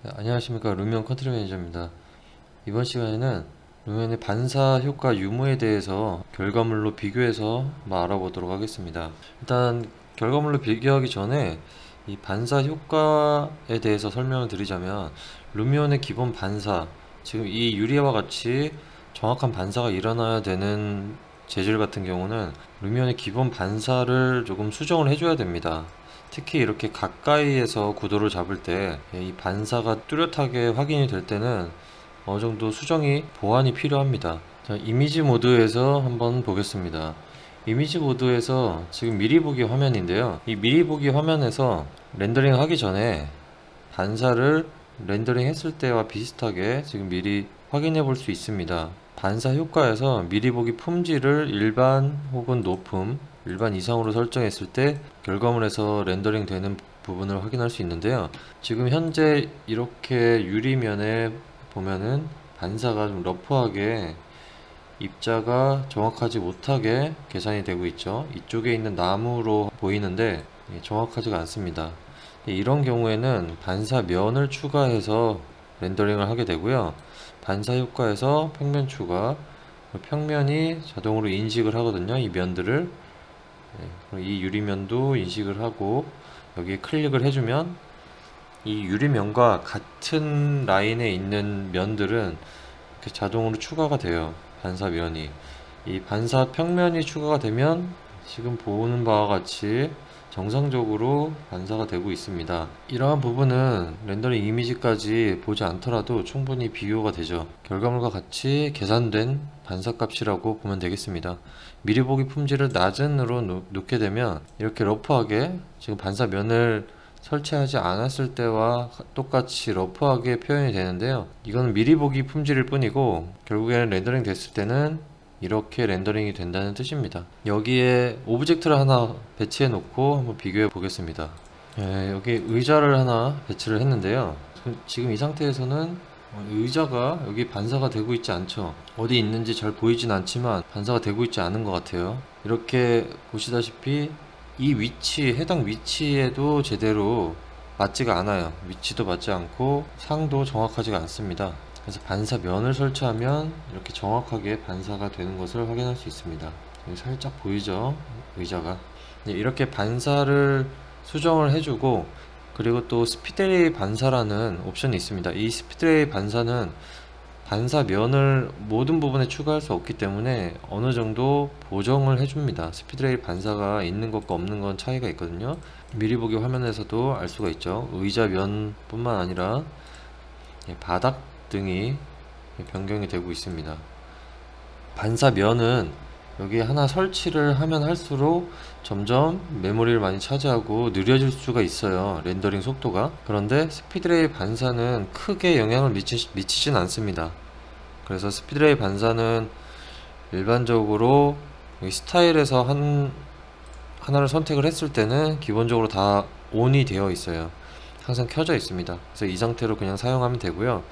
네, 안녕하십니까. 루미온 컨트리 매니저입니다. 이번 시간에는 루미온의 반사 효과 유무에 대해서 결과물로 비교해서 한번 알아보도록 하겠습니다. 일단 결과물로 비교하기 전에 이 반사 효과에 대해서 설명을 드리자면, 루미온의 기본 반사, 지금 이 유리와 같이 정확한 반사가 일어나야 되는 재질 같은 경우는 루미온의 기본 반사를 조금 수정을 해줘야 됩니다. 특히 이렇게 가까이에서 구도를 잡을 때 이 반사가 뚜렷하게 확인이 될 때는 어느 정도 수정이 보완이 필요합니다. 자, 이미지 모드에서 한번 보겠습니다. 이미지 모드에서 지금 미리 보기 화면인데요. 이 미리 보기 화면에서 렌더링 하기 전에 반사를 렌더링 했을 때와 비슷하게 지금 미리 확인해 볼 수 있습니다. 반사 효과에서 미리 보기 품질을 일반 혹은 높음, 일반 이상으로 설정했을 때 결과물에서 렌더링 되는 부분을 확인할 수 있는데요. 지금 현재 이렇게 유리면에 보면은 반사가 좀 러프하게, 입자가 정확하지 못하게 계산이 되고 있죠. 이쪽에 있는 나무로 보이는데 정확하지가 않습니다. 이런 경우에는 반사면을 추가해서 렌더링을 하게 되고요. 반사 효과에서 평면 추가, 평면이 자동으로 인식을 하거든요. 이 면들을. 이 유리면도 인식을 하고 여기에 클릭을 해주면 이 유리면과 같은 라인에 있는 면들은 이렇게 자동으로 추가가 돼요. 반사면이. 이 반사 평면이 추가가 되면 지금 보는 바와 같이 정상적으로 반사가 되고 있습니다. 이러한 부분은 렌더링 이미지까지 보지 않더라도 충분히 비교가 되죠. 결과물과 같이 계산된 반사값이라고 보면 되겠습니다. 미리 보기 품질을 낮은으로 놓게 되면 이렇게 러프하게, 지금 반사면을 설치하지 않았을 때와 똑같이 러프하게 표현이 되는데요. 이건 미리 보기 품질일 뿐이고 결국에는 렌더링 됐을 때는 이렇게 렌더링이 된다는 뜻입니다. 여기에 오브젝트를 하나 배치해 놓고 한번 비교해 보겠습니다. 여기 의자를 하나 배치를 했는데요. 지금 이 상태에서는 의자가 여기 반사가 되고 있지 않죠. 어디 있는지 잘 보이진 않지만 반사가 되고 있지 않은 것 같아요. 이렇게 보시다시피 이 위치, 해당 위치에도 제대로 맞지가 않아요. 위치도 맞지 않고 상도 정확하지가 않습니다. 그래서 반사면을 설치하면 이렇게 정확하게 반사가 되는 것을 확인할 수 있습니다. 여기 살짝 보이죠? 의자가. 이렇게 반사를 수정을 해주고, 그리고 또 스피드레이 반사라는 옵션이 있습니다. 이 스피드레이 반사는 반사면을 모든 부분에 추가할 수 없기 때문에 어느 정도 보정을 해줍니다. 스피드레일 반사가 있는 것과 없는 건 차이가 있거든요. 미리 보기 화면에서도 알 수가 있죠. 의자 면 뿐만 아니라 바닥 등이 변경이 되고 있습니다. 반사면은 여기 하나 설치를 하면 할수록 점점 메모리를 많이 차지하고 느려질 수가 있어요. 렌더링 속도가. 그런데 스피드레이 반사는 크게 영향을 미치진 않습니다. 그래서 스피드레이 반사는 일반적으로 스타일에서 하나를 선택을 했을 때는 기본적으로 다 ON이 되어 있어요. 항상 켜져 있습니다. 그래서 이 상태로 그냥 사용하면 되고요.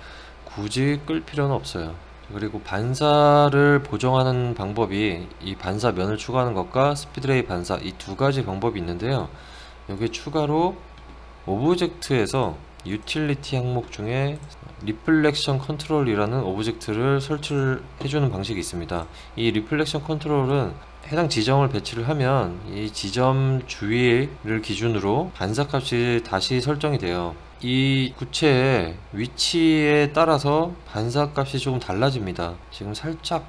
굳이 끌 필요는 없어요. 그리고 반사를 보정하는 방법이, 이 반사면을 추가하는 것과 스피드레이 반사, 이 두 가지 방법이 있는데요. 여기 추가로 오브젝트에서 유틸리티 항목 중에 리플렉션 컨트롤이라는 오브젝트를 설치를 해주는 방식이 있습니다. 이 리플렉션 컨트롤은 해당 지점을 배치를 하면 이 지점 주위를 기준으로 반사값이 다시 설정이 돼요. 이 구체의 위치에 따라서 반사값이 조금 달라집니다. 지금 살짝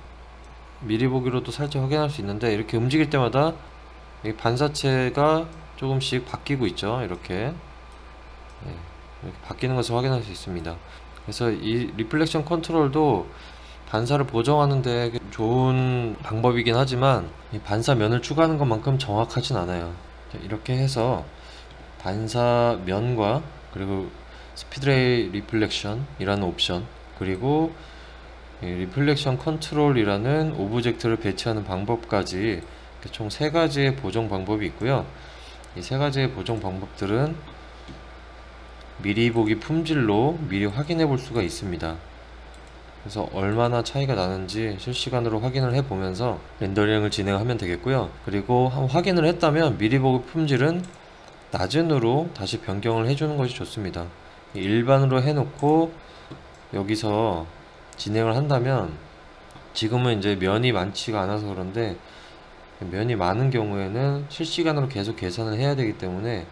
미리 보기로도 살짝 확인할 수 있는데, 이렇게 움직일 때마다 이 반사체가 조금씩 바뀌고 있죠. 이렇게 바뀌는 것을 확인할 수 있습니다. 그래서 이 리플렉션 컨트롤도 반사를 보정하는데 좋은 방법이긴 하지만 이 반사면을 추가하는 것만큼 정확하진 않아요. 이렇게 해서 반사면과, 그리고 스피드레이 리플렉션 이라는 옵션, 그리고 리플렉션 컨트롤이라는 오브젝트를 배치하는 방법까지 총 3가지의 보정 방법이 있고요. 이 3가지의 보정 방법들은 미리 보기 품질로 미리 확인해 볼 수가 있습니다. 그래서 얼마나 차이가 나는지 실시간으로 확인을 해 보면서 렌더링을 진행하면 되겠고요. 그리고 확인을 했다면 미리 보기 품질은 낮은으로 다시 변경을 해주는 것이 좋습니다. 일반으로 해놓고 여기서 진행을 한다면, 지금은 이제 면이 많지가 않아서 그런데 면이 많은 경우에는 실시간으로 계속 계산을 해야 되기 때문에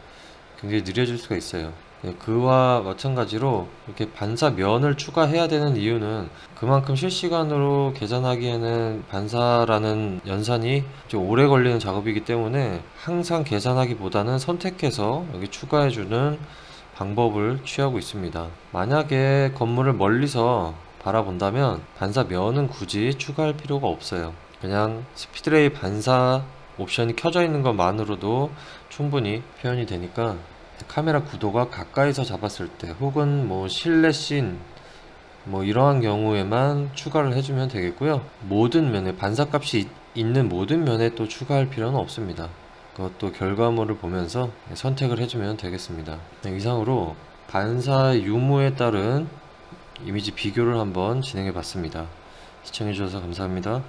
굉장히 느려질 수가 있어요. 그와 마찬가지로 이렇게 반사 면을 추가해야 되는 이유는, 그만큼 실시간으로 계산하기에는 반사라는 연산이 좀 오래 걸리는 작업이기 때문에 항상 계산하기보다는 선택해서 여기 추가해주는 방법을 취하고 있습니다. 만약에 건물을 멀리서 바라본다면 반사 면은 굳이 추가할 필요가 없어요. 그냥 스피드레이 반사 옵션이 켜져 있는 것만으로도 충분히 표현이 되니까, 카메라 구도가 가까이서 잡았을 때 혹은 뭐 실내 씬 뭐 이러한 경우에만 추가를 해주면 되겠고요. 모든 면에 반사값이 있는 모든 면에 또 추가할 필요는 없습니다. 그것도 결과물을 보면서 선택을 해주면 되겠습니다. 이상으로 반사 유무에 따른 이미지 비교를 한번 진행해 봤습니다. 시청해 주셔서 감사합니다.